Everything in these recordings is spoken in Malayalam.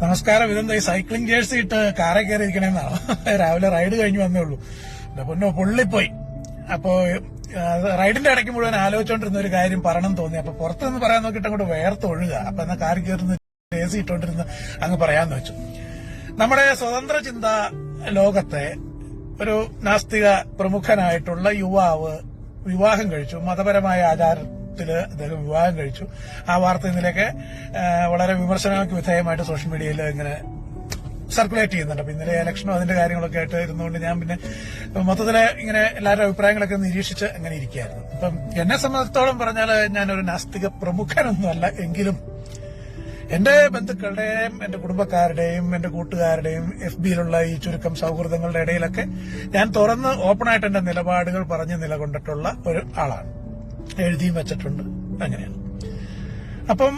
നമസ്കാരം. ഇതെന്താ ഈ സൈക്ലിംഗ് ജേഴ്സി ഇട്ട് കാറെ കയറിയിരിക്കണെന്നാണോ? രാവിലെ റൈഡ് കഴിഞ്ഞ് വന്നേ ഉള്ളൂ. പൊന്നോ പൊള്ളിപ്പോയി. അപ്പോ റൈഡിന്റെ ഇടയ്ക്ക് മുഴുവൻ ആലോചിച്ചോണ്ടിരുന്ന ഒരു കാര്യം പറയണം തോന്നി. അപ്പൊ പുറത്തുനിന്ന് പറയാൻ നോക്കിയിട്ട് അങ്ങോട്ട് വേർത്തൊഴുക. അപ്പൊ എന്നാ കാറിൽ കയറുന്ന ജേഴ്സി ഇട്ടോണ്ടിരുന്ന് അങ്ങ് പറയാന്ന് വെച്ചു. നമ്മുടെ സ്വതന്ത്ര ചിന്താ ലോകത്തെ ഒരു നാസ്തിക പ്രമുഖനായിട്ടുള്ള യുവാവ് വിവാഹം കഴിച്ചു. മതപരമായ ആചാരത്തില് അദ്ദേഹം വിവാഹം കഴിച്ചു. ആ വാർത്ത ഇന്നലെയൊക്കെ വളരെ വിമർശനങ്ങൾക്ക് വിധേയമായിട്ട് സോഷ്യൽ മീഡിയയിൽ ഇങ്ങനെ സർക്കുലേറ്റ് ചെയ്യുന്നുണ്ട്. അപ്പൊ ഇന്നലെ ഇലക്ഷനും അതിന്റെ കാര്യങ്ങളൊക്കെ ആയിട്ട് ഇരുന്നുകൊണ്ട് ഞാൻ പിന്നെ മൊത്തത്തില് ഇങ്ങനെ എല്ലാവരുടെ അഭിപ്രായങ്ങളൊക്കെ നിരീക്ഷിച്ച് അങ്ങനെ ഇരിക്കുകയായിരുന്നു. അപ്പം എന്നെ സംബന്ധിച്ചിടത്തോളം പറഞ്ഞാൽ ഞാനൊരു നാസ്തിക പ്രമുഖനൊന്നുമല്ല. എങ്കിലും എന്റെ ബന്ധുക്കളുടെയും എന്റെ കുടുംബക്കാരുടെയും എന്റെ കൂട്ടുകാരുടെയും FBയിലുള്ള ഈ ചുരുക്കം സൗഹൃദങ്ങളുടെ ഇടയിലൊക്കെ ഞാൻ തുറന്ന് ഓപ്പണായിട്ട് എന്റെ നിലപാടുകൾ പറഞ്ഞ് നിലകൊണ്ടിട്ടുള്ള ഒരു ആളാണ്. എഴുതിയും വെച്ചിട്ടുണ്ട്. അങ്ങനെയാണ്. അപ്പം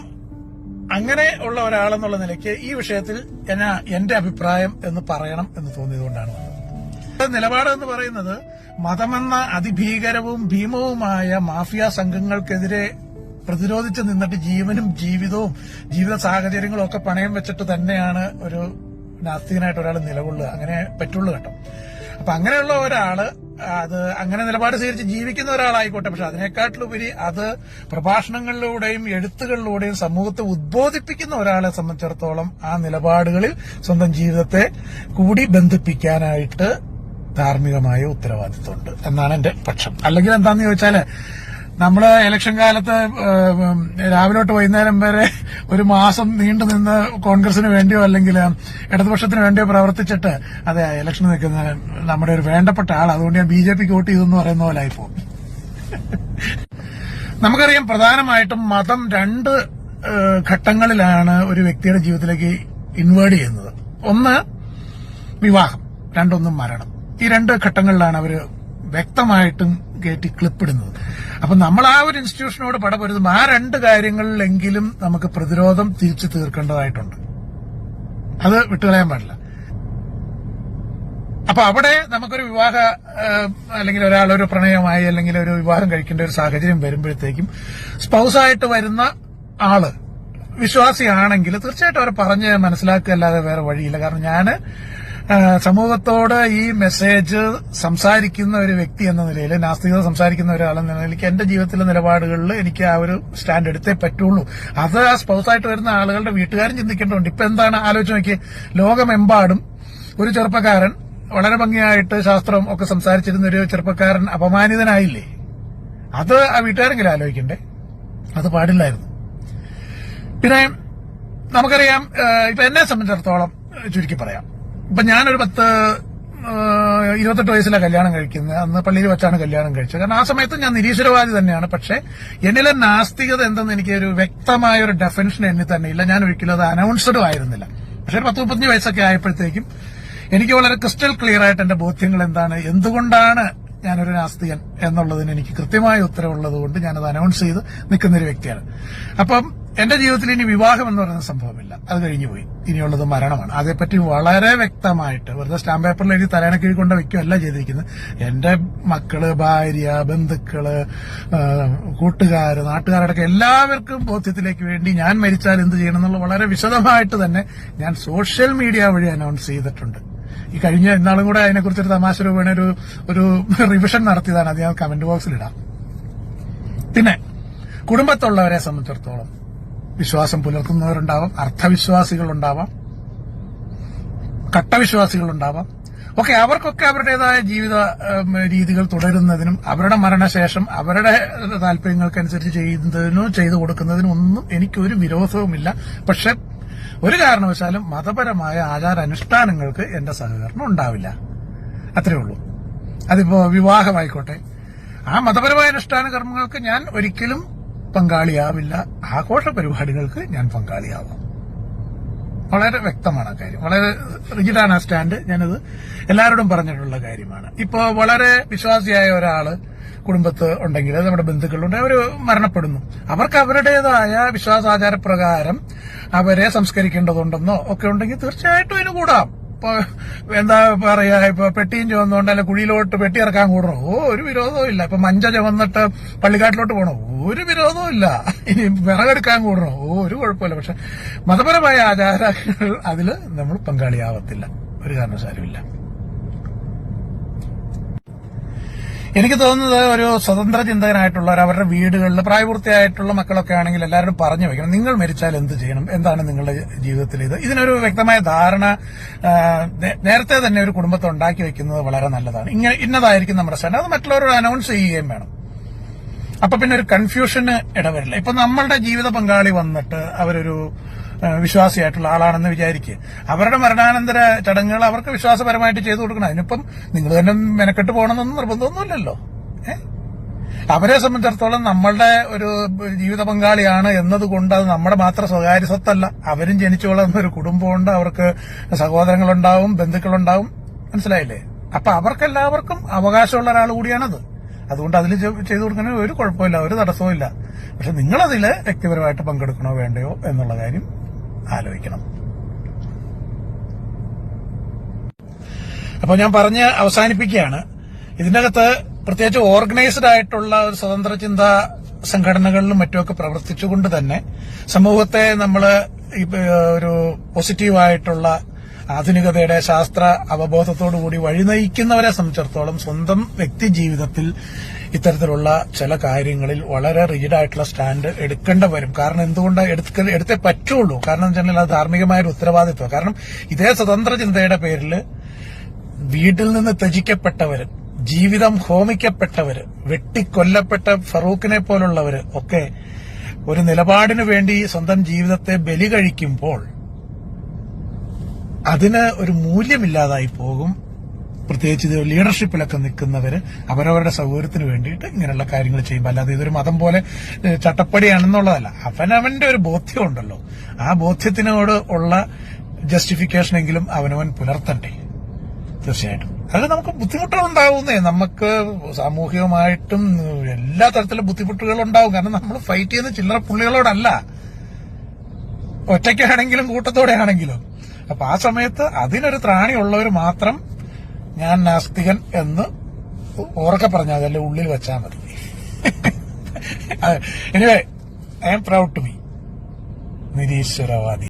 അങ്ങനെ ഉള്ള ഒരാളെന്നുള്ള നിലയ്ക്ക് ഈ വിഷയത്തിൽ എന്റെ അഭിപ്രായം എന്ന് പറയണം എന്ന് തോന്നിയതുകൊണ്ടാണ് വന്നത്. നിലപാട് എന്ന് പറയുന്നത് മതമെന്ന അതിഭീകരവും ഭീമവുമായ മാഫിയ സംഘങ്ങൾക്കെതിരെ പ്രതിരോധിച്ച് നിന്നിട്ട് ജീവനും ജീവിതവും ജീവിത സാഹചര്യങ്ങളും ഒക്കെ പണയം വെച്ചിട്ട് തന്നെയാണ് ഒരു നാസ്തികനായിട്ട് ഒരാൾ നിലകൊള്ളുക. അങ്ങനെ പറ്റുള്ളൂ കേട്ടോ. അപ്പൊ അങ്ങനെയുള്ള ഒരാള് അത് അങ്ങനെ നിലപാട് സ്വീകരിച്ച് ജീവിക്കുന്ന ഒരാളായിക്കോട്ടെ. പക്ഷെ അതിനേക്കാട്ടിലുപരി അത് പ്രഭാഷണങ്ങളിലൂടെയും എഴുത്തുകളിലൂടെയും സമൂഹത്തെ ഉദ്ബോധിപ്പിക്കുന്ന ഒരാളെ സംബന്ധിച്ചിടത്തോളം ആ നിലപാടുകളിൽ സ്വന്തം ജീവിതത്തെ കൂടി ബന്ധിപ്പിക്കാനായിട്ട് ധാർമ്മികമായ ഉത്തരവാദിത്വമുണ്ട് എന്നാണ് എന്റെ പക്ഷം. അല്ലെങ്കിൽ എന്താന്ന് ചോദിച്ചാല് നമ്മള് ഇലക്ഷൻ കാലത്ത് രാവിലെ തൊട്ട് വൈകുന്നേരം വരെ ഒരു മാസം നീണ്ടു നിന്ന് കോൺഗ്രസിന് വേണ്ടിയോ അല്ലെങ്കിൽ ഇടതുപക്ഷത്തിന് വേണ്ടിയോ പ്രവർത്തിച്ചിട്ട് അതെ ഇലക്ഷൻ നിൽക്കുന്ന നമ്മുടെ ഒരു വേണ്ടപ്പെട്ട ആൾ, അതുകൊണ്ട് ഞാൻ BJPക്ക് വോട്ട് ചെയ്തെന്ന് പറയുന്ന പോലെ ആയിപ്പോ. നമുക്കറിയാം, പ്രധാനമായിട്ടും മതം രണ്ട് ഘട്ടങ്ങളിലാണ് ഒരു വ്യക്തിയുടെ ജീവിതത്തിലേക്ക് ഇൻവേർഡ് ചെയ്യുന്നത്. ഒന്ന് വിവാഹം, രണ്ടൊന്നും മരണം. ഈ രണ്ട് ഘട്ടങ്ങളിലാണ് അവര് വ്യക്തമായിട്ടും കയറ്റി ക്ലിപ്പിടുന്നത്. അപ്പൊ നമ്മൾ ആ ഒരു ഇൻസ്റ്റിറ്റ്യൂഷനോട് പടപൊരുതും ആ രണ്ട് കാര്യങ്ങളിലെങ്കിലും നമുക്ക് പ്രതിരോധം തിരിച്ചു തീർക്കേണ്ടതായിട്ടുണ്ട്. അത് വിട്ടുകളയാൻ പാടില്ല. അപ്പൊ അവിടെ നമുക്കൊരു വിവാഹ അല്ലെങ്കിൽ ഒരാളൊരു പ്രണയമായി അല്ലെങ്കിൽ ഒരു വിവാഹം കഴിക്കേണ്ട ഒരു സാഹചര്യം വരുമ്പോഴത്തേക്കും സ്പൗസായിട്ട് വരുന്ന ആള് വിശ്വാസിയാണെങ്കിൽ തീർച്ചയായിട്ടും അവരെ പറഞ്ഞ് മനസ്സിലാക്കുകയല്ലാതെ വേറെ വഴിയില്ല. കാരണം ഞാന് സമൂഹത്തോട് ഈ മെസ്സേജ് സംസാരിക്കുന്ന ഒരു വ്യക്തി എന്ന നിലയിൽ, നാസ്തികത സംസാരിക്കുന്ന ഒരാളെന്ന നിലയ്ക്ക് എന്റെ ജീവിതത്തിലെ നിലപാടുകളിൽ എനിക്ക് ആ ഒരു സ്റ്റാൻഡ് എടുത്തേ പറ്റുള്ളൂ. അത് ആ സ്പൗസായിട്ട് വരുന്ന ആളുകളുടെ വീട്ടുകാരും ചിന്തിക്കേണ്ടതുണ്ട്. ഇപ്പൊ എന്താണ് ആലോചിച്ച് നോക്കിയേ, ലോകമെമ്പാടും ഒരു ചെറുപ്പക്കാരൻ വളരെ ഭംഗിയായിട്ട് ശാസ്ത്രം ഒക്കെ സംസാരിച്ചിരുന്ന ഒരു ചെറുപ്പക്കാരൻ അപമാനിതനായില്ലേ? അത് ആ വീട്ടുകാരെങ്കിലും ആലോചിക്കണ്ടേ? അത് പാടില്ലായിരുന്നു. പിന്നെ നമുക്കറിയാം, ഇപ്പൊ എന്നെ സംബന്ധിച്ചിടത്തോളം ചുരുക്കി പറയാം, ഇപ്പൊ ഞാനൊരു 28 വയസ്സിലാണ് കല്യാണം കഴിക്കുന്നത്. അന്ന് പള്ളിയിൽ വെച്ചാണ് കല്യാണം കഴിച്ചത്. കാരണം ആ സമയത്ത് ഞാൻ നിരീശ്വരവാദി തന്നെയാണ്. പക്ഷെ എന്നിലെ നാസ്തികത എന്തെന്ന് എനിക്ക് ഒരു വ്യക്തമായ ഒരു ഡെഫിനിഷൻ എന്നിൽ തന്നെ ഇല്ല. ഞാൻ ഒരിക്കലും അത് അനൗൺസ്ഡും ആയിരുന്നില്ല. പക്ഷെ 10-35 വയസ്സൊക്കെ ആയപ്പോഴത്തേക്കും എനിക്ക് വളരെ ക്രിസ്റ്റൽ ക്ലിയർ ആയിട്ട് എന്റെ ബോധ്യങ്ങൾ എന്താണ്, എന്തുകൊണ്ടാണ് ഞാനൊരു നാസ്തികൻ എന്നുള്ളതിന് എനിക്ക് കൃത്യമായ ഉത്തരവുള്ളത് കൊണ്ട് ഞാനത് അനൗൺസ് ചെയ്ത് നിൽക്കുന്നൊരു വ്യക്തിയാണ്. അപ്പം എന്റെ ജീവിതത്തിൽ ഇനി വിവാഹം എന്ന് പറയുന്ന സംഭവമില്ല. അത് കഴിഞ്ഞുപോയി. ഇനിയുള്ളത് മരണമാണ്. അതേപ്പറ്റി വളരെ വ്യക്തമായിട്ട് വെറുതെ സ്റ്റാമ്പ് പേപ്പറിൽ എഴുതി തലേണക്കീഴ് കൊണ്ട് വയ്ക്കുകയല്ല ചെയ്തിരിക്കുന്നത്. എന്റെ മക്കള്, ഭാര്യ, ബന്ധുക്കള്, കൂട്ടുകാര്, നാട്ടുകാരടക്കം എല്ലാവർക്കും ബോധ്യത്തിലേക്ക് വേണ്ടി ഞാൻ മരിച്ചാൽ എന്ത് ചെയ്യണം എന്നുള്ള വളരെ വിശദമായിട്ട് തന്നെ ഞാൻ സോഷ്യൽ മീഡിയ വഴി അനൗൺസ് ചെയ്തിട്ടുണ്ട്. ഈ കഴിഞ്ഞ ഇന്നാളും കൂടെ അതിനെക്കുറിച്ചൊരു തമാശ രൂപേണ ഒരു റിവിഷൻ നടത്തിയതാണ്. അത് ഞാൻ കമന്റ് ബോക്സിലിടാം. പിന്നെ കുടുംബത്തുള്ളവരെ സംബന്ധിച്ചിടത്തോളം വിശ്വാസം പുലർത്തുന്നവരുണ്ടാവാം, അർത്ഥവിശ്വാസികളുണ്ടാവാം, കട്ടവിശ്വാസികളുണ്ടാവാം. ഓക്കെ, അവർക്കൊക്കെ അവരുടേതായ ജീവിത രീതികൾ തുടരുന്നതിനും അവരുടെ മരണശേഷം അവരുടെ താല്പര്യങ്ങൾക്കനുസരിച്ച് ചെയ്തു കൊടുക്കുന്നതിനും ഒന്നും എനിക്കൊരു വിരോധവുമില്ല. പക്ഷെ ഒരു കാരണവശാലും മതപരമായ ആചാരാനുഷ്ഠാനങ്ങൾക്ക് എന്റെ സഹകരണം ഉണ്ടാവില്ല. അത്രയേ ഉള്ളൂ. അതിപ്പോ വിവാഹമായിക്കോട്ടെ, ആ മതപരമായ അനുഷ്ഠാന കർമ്മങ്ങൾക്ക് ഞാൻ ഒരിക്കലും പങ്കാളിയാവില്ല. ആഘോഷ പരിപാടികൾക്ക് ഞാൻ പങ്കാളിയാവാം. വളരെ വ്യക്തമാണ് ആ കാര്യം. വളരെ റിജിഡാണ് ആ സ്റ്റാൻഡ്. ഞാനത് എല്ലാവരോടും പറഞ്ഞിട്ടുള്ള കാര്യമാണ്. ഇപ്പോ വളരെ വിശ്വാസിയായ ഒരാള് കുടുംബത്ത് ഉണ്ടെങ്കിൽ, നമ്മുടെ ബന്ധുക്കളുണ്ട്, അവര് മരണപ്പെടുന്നു. അവർക്ക് അവരുടേതായ വിശ്വാസാചാരപ്രകാരം അവരെ സംസ്കരിക്കേണ്ടതുണ്ടെന്നോ ഒക്കെ ഉണ്ടെങ്കിൽ തീർച്ചയായിട്ടും അതിന് കൂടാം. എന്താ പറയാ, ഇപ്പൊ പെട്ടിയും ചുവന്നുകൊണ്ട് അല്ലെ കുഴിയിലോട്ട് പെട്ടി ഇറക്കാൻ കൂടണോ? ഒരു വിരോധവും ഇല്ല. ഇപ്പൊ മഞ്ച ചുവന്നിട്ട് പള്ളിക്കാട്ടിലോട്ട് പോകണോ? ഒരു വിരോധവും ഇല്ല. ഇനി വിറകെടുക്കാൻ കൂടണോ? ഒരു കുഴപ്പമില്ല. പക്ഷെ മതപരമായ ആചാരങ്ങൾ അതില് നമ്മൾ പങ്കാളിയാവത്തില്ല, ഒരു കാരണവശാലുമില്ല. എനിക്ക് തോന്നുന്നത് ഒരു സ്വതന്ത്ര ചിന്തകനായിട്ടുള്ളവർ അവരുടെ വീടുകളിൽ പ്രായപൂർത്തിയായിട്ടുള്ള മക്കളൊക്കെ ആണെങ്കിൽ എല്ലാവരും പറഞ്ഞു വെക്കണം, നിങ്ങൾ മരിച്ചാൽ എന്ത് ചെയ്യണം, എന്താണ് നിങ്ങളുടെ ജീവിതത്തിൽ ഇതിനൊരു വ്യക്തമായ ധാരണ നേരത്തെ തന്നെ ഒരു കുടുംബത്തെ ഉണ്ടാക്കി വെക്കുന്നത് വളരെ നല്ലതാണ്. ഇന്നതായിരിക്കും നമ്മുടെ സ്റ്റാൻഡ്, അത് മറ്റുള്ളവരോട് അനൗൺസ് ചെയ്യുകയും വേണം. അപ്പൊ പിന്നെ ഒരു കൺഫ്യൂഷന് ഇടവരില്ല. ഇപ്പൊ നമ്മളുടെ ജീവിത പങ്കാളി വന്നിട്ട് അവരൊരു വിശ്വാസിയായിട്ടുള്ള ആളാണെന്ന് വിചാരിക്കുക, അവരുടെ മരണാനന്തര ചടങ്ങുകൾ അവർക്ക് വിശ്വാസപരമായിട്ട് ചെയ്തു കൊടുക്കണം. അതിനിപ്പം നിങ്ങൾ തന്നെ മെനക്കെട്ട് പോകണമെന്നൊന്നും നിർബന്ധമൊന്നുമില്ലല്ലോ. അവരെ സംബന്ധിച്ചിടത്തോളം നമ്മളുടെ ഒരു ജീവിത പങ്കാളിയാണ് എന്നതുകൊണ്ട് അത് നമ്മുടെ മാത്രം സ്വകാര്യ സ്വത്തല്ല. അവരും ജനിച്ചു വളർന്ന ഒരു കുടുംബമുണ്ട്, അവർക്ക് സഹോദരങ്ങളുണ്ടാവും, ബന്ധുക്കളുണ്ടാവും. മനസ്സിലായില്ലേ? അപ്പൊ അവർക്കെല്ലാവർക്കും അവകാശമുള്ള ഒരാൾ കൂടിയാണത്. അതുകൊണ്ട് അതിൽ ചെയ്തു കൊടുക്കുന്നതിന് ഒരു കുഴപ്പമില്ല, ഒരു തടസ്സവും ഇല്ല. പക്ഷെ നിങ്ങളതിൽ വ്യക്തിപരമായിട്ട് പങ്കെടുക്കണോ വേണ്ടയോ എന്നുള്ള കാര്യം ആലോചിക്കണം. അപ്പൊ ഞാൻ പറഞ്ഞ് അവസാനിപ്പിക്കുകയാണ്. ഇതിനകത്ത് പ്രത്യേകിച്ച് ഓർഗനൈസ്ഡ് ആയിട്ടുള്ള ഒരു സ്വതന്ത്ര ചിന്താ സംഘടനകളിലും മറ്റുമൊക്കെ പ്രവർത്തിച്ചുകൊണ്ട് തന്നെ സമൂഹത്തെ നമ്മൾ ഒരു പോസിറ്റീവായിട്ടുള്ള ആധുനികതയുടെ ശാസ്ത്ര അവബോധത്തോടുകൂടി വഴി നയിക്കുന്നവരെ സംബന്ധിച്ചിടത്തോളം സ്വന്തം വ്യക്തി ജീവിതത്തിൽ ഇത്തരത്തിലുള്ള ചില കാര്യങ്ങളിൽ വളരെ റിജിഡായിട്ടുള്ള സ്റ്റാൻഡ് എടുക്കേണ്ടി വരും. കാരണം എന്തുകൊണ്ടാണ് എടുത്തേ പറ്റുള്ളൂ? കാരണം എന്ന് വെച്ചാൽ അത് ധാർമ്മികമായൊരു ഉത്തരവാദിത്വം. കാരണം ഇതേ സ്വതന്ത്ര ചിന്തയുടെ പേരിൽ വീട്ടിൽ നിന്ന് ത്യജിക്കപ്പെട്ടവര്, ജീവിതം ഹോമിക്കപ്പെട്ടവര്, വെട്ടിക്കൊല്ലപ്പെട്ട ഫറൂഖിനെ പോലുള്ളവര് ഒക്കെ ഒരു നിലപാടിനു വേണ്ടി സ്വന്തം ജീവിതത്തെ ബലി കഴിക്കുമ്പോൾ അതിന് ഒരു മൂല്യമില്ലാതായി പോകും. പ്രത്യേകിച്ച് ഇത് ലീഡർഷിപ്പിലൊക്കെ നിൽക്കുന്നവര് അവരവരുടെ സൗകര്യത്തിന് വേണ്ടിയിട്ട് ഇങ്ങനെയുള്ള കാര്യങ്ങൾ ചെയ്യുമ്പോൾ, അല്ലാതെ ഇതൊരു മതം പോലെ ചട്ടപ്പടിയാണെന്നുള്ളതല്ല. അവനവന്റെ ഒരു ബോധ്യമുണ്ടല്ലോ, ആ ബോധ്യത്തിനോട് ഉള്ള ജസ്റ്റിഫിക്കേഷനെങ്കിലും അവനവൻ പുലർത്തണ്ടേ? തീർച്ചയായിട്ടും അതിൽ നമുക്ക് ബുദ്ധിമുട്ടുകൾ ഉണ്ടാവുന്നേ, നമുക്ക് സാമൂഹികമായിട്ടും എല്ലാ തരത്തിലും ബുദ്ധിമുട്ടുകൾ ഉണ്ടാവും. കാരണം നമ്മൾ ഫൈറ്റ് ചെയ്യുന്ന ചില്ലറ പുള്ളികളോടല്ല, ഒറ്റയ്ക്കാണെങ്കിലും കൂട്ടത്തോടെ ആണെങ്കിലും. അപ്പൊ ആ സമയത്ത് അതിനൊരു ത്രാണിയുള്ളവർ മാത്രം ഞാൻ നാസ്തികൻ എന്ന് ഉറക്കെ പറഞ്ഞാൽ അതല്ല, ഉള്ളിൽ വെച്ചാൽ മതി. Anyway, I am proud to be നിരീശ്വരവാദി.